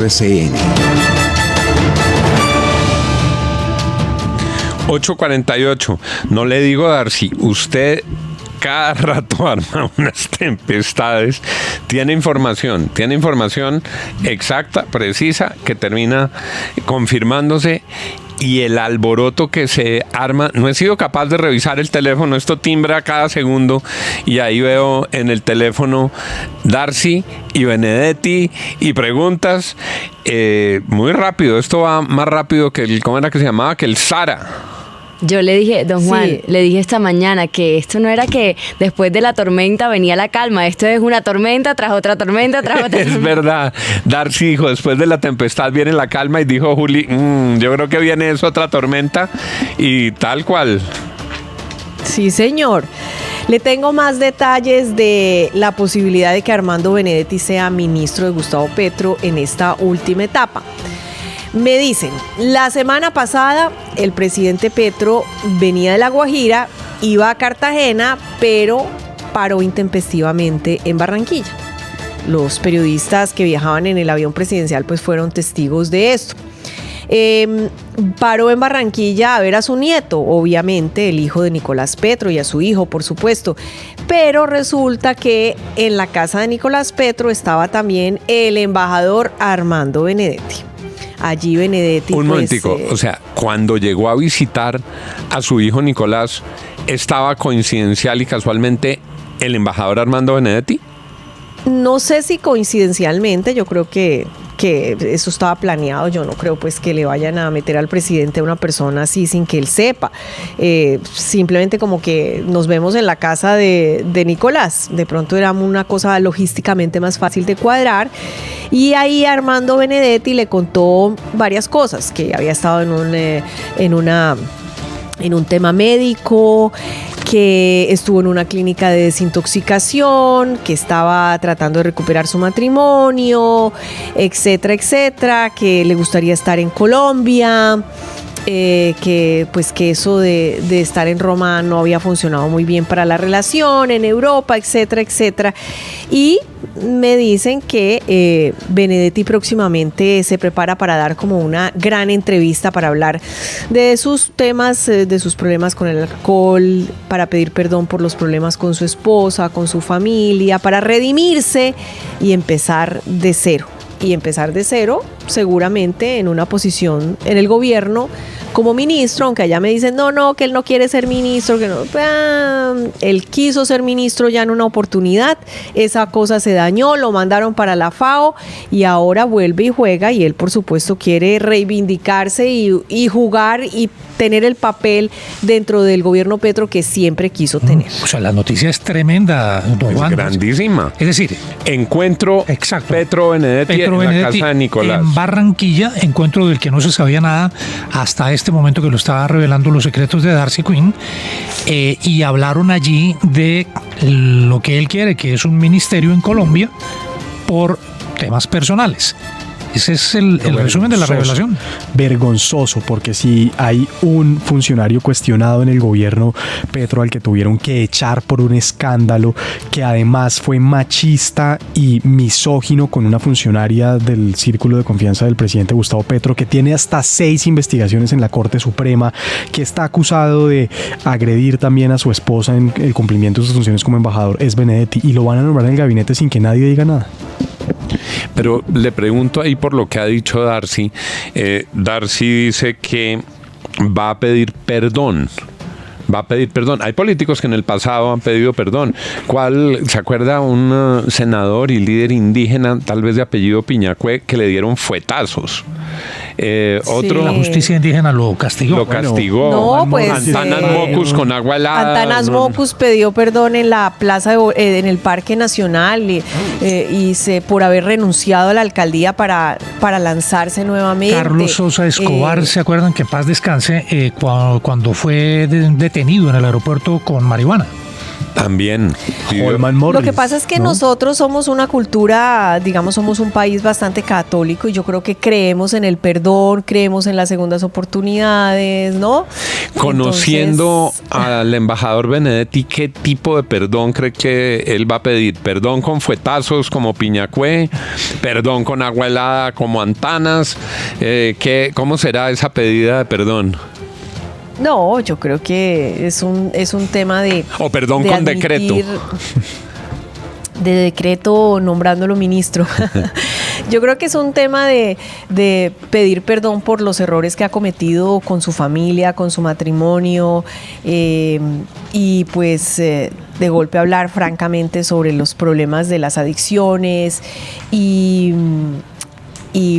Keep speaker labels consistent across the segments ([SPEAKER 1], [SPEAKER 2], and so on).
[SPEAKER 1] RCN.
[SPEAKER 2] 8:48. No le digo, Darcy, usted cada rato arma unas tempestades. Tiene información exacta, precisa, que termina confirmándose. Y el alboroto que se arma, no he sido capaz de revisar el teléfono, esto timbra cada segundo y ahí veo en el teléfono Darcy y Benedetti y preguntas muy rápido, esto va más rápido que el, ¿cómo era que se llamaba? Que el Sara.
[SPEAKER 3] Yo le dije, don Juan, le dije esta mañana que esto no era que después de la tormenta venía la calma, esto es una tormenta tras otra tormenta tras otra tormenta.
[SPEAKER 2] Es verdad, Darcy dijo, después de la tempestad viene la calma y dijo Juli, yo creo que viene eso, otra tormenta y tal cual.
[SPEAKER 4] Sí, señor. Le tengo más detalles de la posibilidad de que Armando Benedetti sea ministro de Gustavo Petro en esta última etapa. Me dicen, la semana pasada el presidente Petro venía de La Guajira, iba a Cartagena, pero paró intempestivamente en Barranquilla. Los periodistas que viajaban en el avión presidencial pues fueron testigos de esto. Paró en Barranquilla a ver a su nieto, obviamente el hijo de Nicolás Petro, y a su hijo, por supuesto, pero resulta que en la casa de Nicolás Petro estaba también el embajador Armando Benedetti. Allí Benedetti...
[SPEAKER 2] Un momentico, o sea, cuando llegó a visitar a su hijo Nicolás, ¿estaba coincidencial y casualmente el embajador Armando Benedetti?
[SPEAKER 4] No sé si coincidencialmente, yo creo que eso estaba planeado. Yo no creo pues que le vayan a meter al presidente a una persona así sin que él sepa. Simplemente como que nos vemos en la casa de Nicolás. De pronto era una cosa logísticamente más fácil de cuadrar. Y ahí Armando Benedetti le contó varias cosas, que había estado en un tema médico, que estuvo en una clínica de desintoxicación, que estaba tratando de recuperar su matrimonio, etcétera, etcétera, que le gustaría estar en Colombia, que eso de estar en Roma no había funcionado muy bien para la relación, en Europa, etcétera, etcétera. Y me dicen que Benedetti próximamente se prepara para dar como una gran entrevista para hablar de sus temas, de sus problemas con el alcohol, para pedir perdón por los problemas con su esposa, con su familia, para redimirse y empezar de cero. Y empezar de cero, seguramente en una posición en el gobierno como ministro, aunque allá me dicen no, que él no quiere ser ministro, que no, él quiso ser ministro ya en una oportunidad, esa cosa se dañó, lo mandaron para la FAO y ahora vuelve y juega, y él por supuesto quiere reivindicarse y jugar y tener el papel dentro del gobierno Petro que siempre quiso tener.
[SPEAKER 5] O sea, la noticia es tremenda, don Juan.
[SPEAKER 2] Es grandísima.
[SPEAKER 5] Es decir,
[SPEAKER 2] encuentro Petro-Benedetti en la casa de Nicolás.
[SPEAKER 5] En Barranquilla, encuentro del que no se sabía nada hasta este momento que lo estaba revelando los secretos de Darcy Quinn, y hablaron allí de lo que él quiere, que es un ministerio en Colombia por temas personales. Ese es el resumen de la revelación.
[SPEAKER 6] Vergonzoso, porque si hay un funcionario cuestionado en el gobierno Petro al que tuvieron que echar por un escándalo, que además fue machista y misógino con una funcionaria del círculo de confianza del presidente Gustavo Petro, que tiene hasta 6 investigaciones en la Corte Suprema, que está acusado de agredir también a su esposa en el cumplimiento de sus funciones como embajador, es Benedetti, y lo van a nombrar en el gabinete sin que nadie diga nada.
[SPEAKER 2] Pero le pregunto ahí por lo que ha dicho Darcy. Darcy dice que va a pedir perdón. Hay políticos que en el pasado han pedido perdón. ¿Se acuerda un senador y líder indígena, tal vez de apellido Piñacue, que le dieron fuetazos? Otro,
[SPEAKER 5] la justicia indígena lo castigó.
[SPEAKER 2] Antanas Mockus con agua helada.
[SPEAKER 4] Antanas Mockus pidió perdón en la plaza en el Parque Nacional por haber renunciado a la alcaldía para lanzarse nuevamente.
[SPEAKER 5] Carlos Sosa Escobar, ¿se acuerdan? Que en paz descanse, cuando fue detenido en el aeropuerto con marihuana.
[SPEAKER 2] También.
[SPEAKER 6] Holman Morris,
[SPEAKER 4] Lo que pasa es que
[SPEAKER 6] ¿no?
[SPEAKER 4] nosotros somos una cultura, digamos, somos un país bastante católico y yo creo que creemos en el perdón, creemos en las segundas oportunidades, ¿no?
[SPEAKER 2] Conociendo
[SPEAKER 4] Entonces,
[SPEAKER 2] al embajador Benedetti, ¿qué tipo de perdón cree que él va a pedir? ¿Perdón con fuetazos como Piñacue? ¿Perdón con agua helada como Antanas? ¿Cómo será esa pedida de perdón?
[SPEAKER 4] no, yo creo que es un tema de...
[SPEAKER 2] O perdón
[SPEAKER 4] de
[SPEAKER 2] con decreto.
[SPEAKER 4] De decreto nombrándolo ministro. Yo creo que es un tema de pedir perdón por los errores que ha cometido con su familia, con su matrimonio, y pues de golpe hablar francamente sobre los problemas de las adicciones y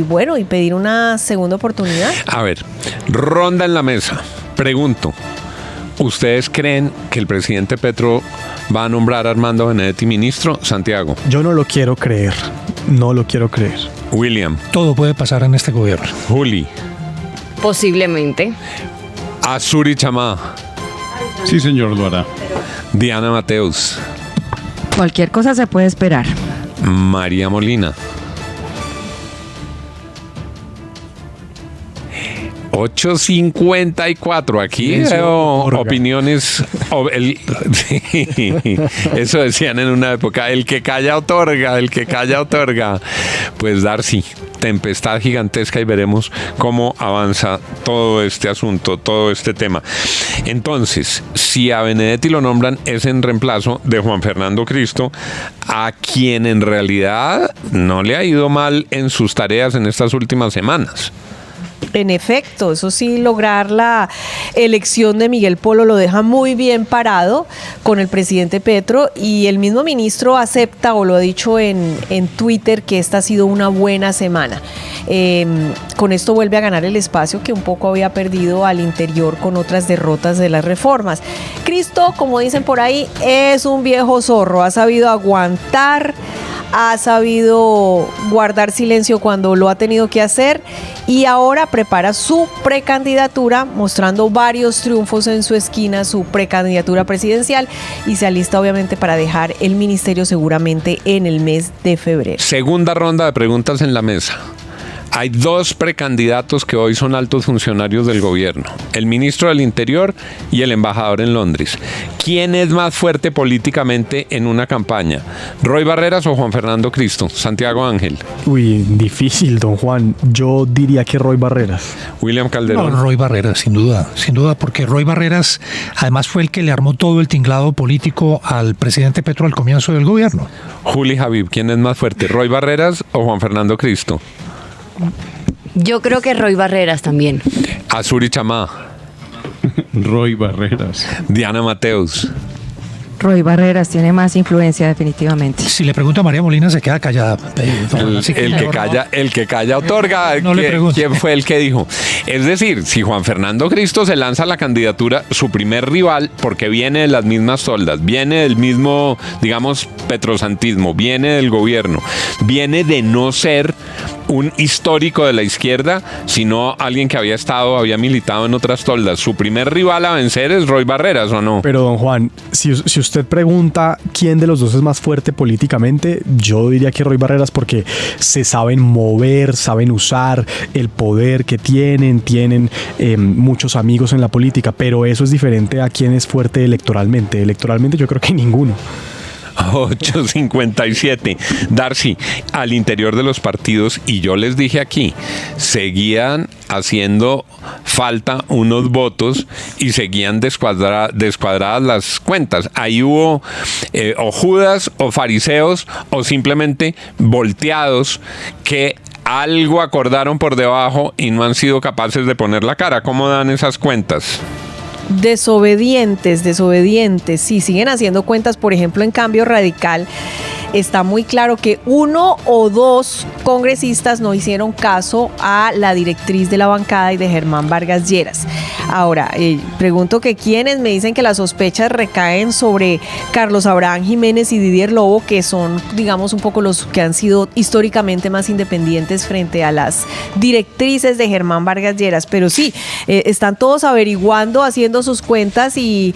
[SPEAKER 4] bueno, y pedir una segunda oportunidad.
[SPEAKER 2] A ver, ronda en la mesa. Pregunto, ¿ustedes creen que el presidente Petro va a nombrar a Armando Benedetti ministro? Santiago.
[SPEAKER 6] Yo no lo quiero creer. No lo quiero creer.
[SPEAKER 2] William.
[SPEAKER 5] Todo puede pasar en este gobierno.
[SPEAKER 2] Juli.
[SPEAKER 3] Posiblemente.
[SPEAKER 2] Azuri Chamá.
[SPEAKER 1] Sí, señor, lo hará.
[SPEAKER 2] Diana Mateus.
[SPEAKER 7] Cualquier cosa se puede esperar.
[SPEAKER 2] María Molina. 8:54. Aquí
[SPEAKER 6] Silencio,
[SPEAKER 2] veo
[SPEAKER 6] Orga.
[SPEAKER 2] opiniones. Sí, eso decían en una época. El que calla otorga, el que calla otorga. Pues Darcy, tempestad gigantesca y veremos cómo avanza todo este asunto, todo este tema. Entonces, si a Benedetti lo nombran, es en reemplazo de Juan Fernando Cristo, a quien en realidad no le ha ido mal en sus tareas en estas últimas semanas.
[SPEAKER 4] En efecto, eso sí, lograr la elección de Miguel Polo lo deja muy bien parado con el presidente Petro, y el mismo ministro acepta, o lo ha dicho en Twitter, que esta ha sido una buena semana. Con esto vuelve a ganar el espacio que un poco había perdido al interior con otras derrotas de las reformas. Cristo, como dicen por ahí, es un viejo zorro, ha sabido aguantar, ha sabido guardar silencio cuando lo ha tenido que hacer, y ahora prepara su precandidatura, mostrando varios triunfos en su esquina, su precandidatura presidencial, y se alista obviamente para dejar el ministerio seguramente en el mes de febrero.
[SPEAKER 2] Segunda ronda de preguntas en la mesa. Hay dos precandidatos que hoy son altos funcionarios del gobierno, el ministro del Interior y el embajador en Londres. ¿Quién es más fuerte políticamente en una campaña? ¿Roy Barreras o Juan Fernando Cristo? Santiago Ángel.
[SPEAKER 6] Uy, difícil, don Juan. Yo diría que Roy Barreras.
[SPEAKER 2] William Calderón.
[SPEAKER 5] No, Roy Barreras, sin duda, porque Roy Barreras además fue el que le armó todo el tinglado político al presidente Petro al comienzo del gobierno.
[SPEAKER 2] Juli Javib, ¿quién es más fuerte? ¿Roy Barreras o Juan Fernando Cristo?
[SPEAKER 3] Yo creo que Roy Barreras también.
[SPEAKER 2] Azuri Chamá.
[SPEAKER 1] Roy Barreras.
[SPEAKER 2] Diana Mateus.
[SPEAKER 7] Roy Barreras tiene más influencia definitivamente.
[SPEAKER 5] Si le pregunto a María Molina se queda callada.
[SPEAKER 2] El que calla otorga.
[SPEAKER 5] No le pregunto.
[SPEAKER 2] ¿Quién fue el que dijo? Es decir, si Juan Fernando Cristo se lanza a la candidatura, su primer rival, porque viene de las mismas toldas, viene del mismo, digamos, petrosantismo, viene del gobierno, viene de no ser un histórico de la izquierda, sino alguien que había militado en otras toldas. Su primer rival a vencer es Roy Barreras, ¿o no?
[SPEAKER 6] Pero don Juan, si usted pregunta quién de los dos es más fuerte políticamente, yo diría que Roy Barreras, porque se saben mover, saben usar el poder que tienen muchos amigos en la política, pero eso es diferente a quién es fuerte electoralmente. Electoralmente yo creo que ninguno.
[SPEAKER 2] 8:57. Darcy, al interior de los partidos, y yo les dije aquí, seguían haciendo falta unos votos y seguían descuadradas las cuentas. Ahí hubo o Judas o fariseos o simplemente volteados que algo acordaron por debajo y no han sido capaces de poner la cara. ¿Cómo dan esas cuentas?
[SPEAKER 4] Desobedientes, sí, siguen haciendo cuentas. Por ejemplo, en Cambio Radical está muy claro que 1 o 2 congresistas no hicieron caso a la directriz de la bancada y de Germán Vargas Lleras. Ahora, pregunto que quiénes me dicen que las sospechas recaen sobre Carlos Abraham Jiménez y Didier Lobo, que son, digamos, un poco los que han sido históricamente más independientes frente a las directrices de Germán Vargas Lleras. Pero sí, están todos averiguando, haciendo sus cuentas y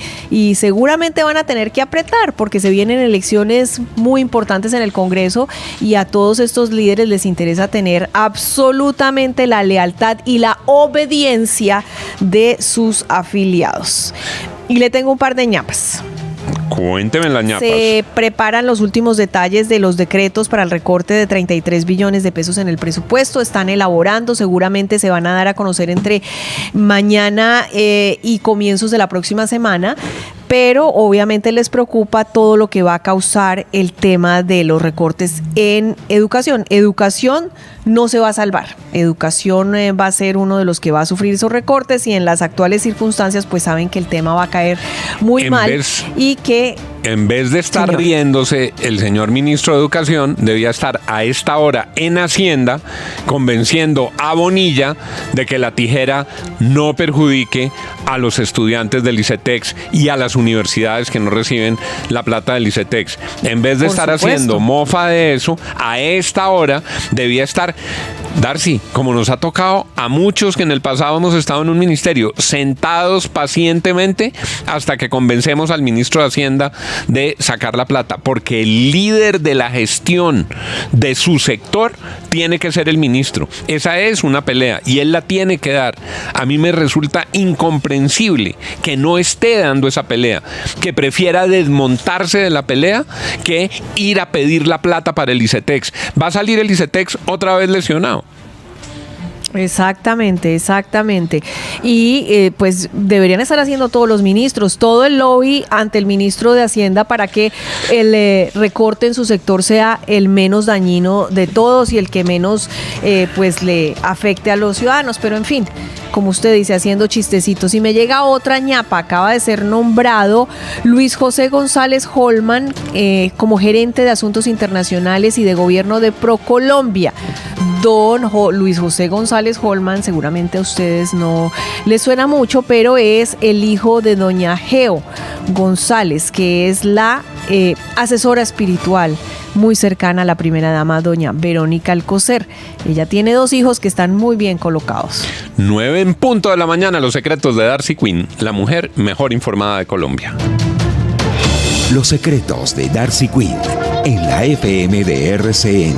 [SPEAKER 4] seguramente van a tener que apretar porque se vienen elecciones muy importantes en el Congreso y a todos estos líderes les interesa tener absolutamente la lealtad y la obediencia de sus afiliados. Y le tengo un par de ñapas.
[SPEAKER 2] Cuénteme las ñapas.
[SPEAKER 4] Se preparan los últimos detalles de los decretos para el recorte de 33 billones de pesos en el presupuesto. Están elaborando, seguramente se van a dar a conocer entre mañana y comienzos de la próxima semana. Pero obviamente les preocupa todo lo que va a causar el tema de los recortes en educación. Educación no se va a salvar. Educación va a ser uno de los que va a sufrir esos recortes y en las actuales circunstancias pues saben que el tema va a caer muy mal y que...
[SPEAKER 2] En vez de estar riéndose, el señor ministro de Educación debía estar a esta hora en Hacienda convenciendo a Bonilla de que la tijera no perjudique a los estudiantes del ICETEX y a las universidades que no reciben la plata del ICETEX. En vez de estar haciendo mofa de eso, a esta hora debía estar, Darcy, como nos ha tocado a muchos que en el pasado hemos estado en un ministerio, sentados pacientemente hasta que convencemos al ministro de Hacienda de sacar la plata, porque el líder de la gestión de su sector tiene que ser el ministro. Esa es una pelea y él la tiene que dar. A mí me resulta incomprensible que no esté dando esa pelea, que prefiera desmontarse de la pelea que ir a pedir la plata para el ICETEX. Va a salir el ICETEX otra vez lesionado.
[SPEAKER 4] Exactamente. Y pues deberían estar haciendo todos los ministros, todo el lobby ante el ministro de Hacienda para que el recorte en su sector sea el menos dañino de todos y el que menos pues le afecte a los ciudadanos. Pero en fin, como usted dice, haciendo chistecitos. Y me llega otra ñapa, acaba de ser nombrado Luis José González Holman como gerente de Asuntos Internacionales y de Gobierno de ProColombia. Don Luis José González Holman, seguramente a ustedes no les suena mucho, pero es el hijo de doña Geo González, que es la asesora espiritual muy cercana a la primera dama, doña Verónica Alcocer. Ella tiene 2 hijos que están muy bien colocados.
[SPEAKER 2] 9:00 a.m, los secretos de Darcy Quinn, la mujer mejor informada de Colombia.
[SPEAKER 8] Los secretos de Darcy Quinn en la FM de RCN.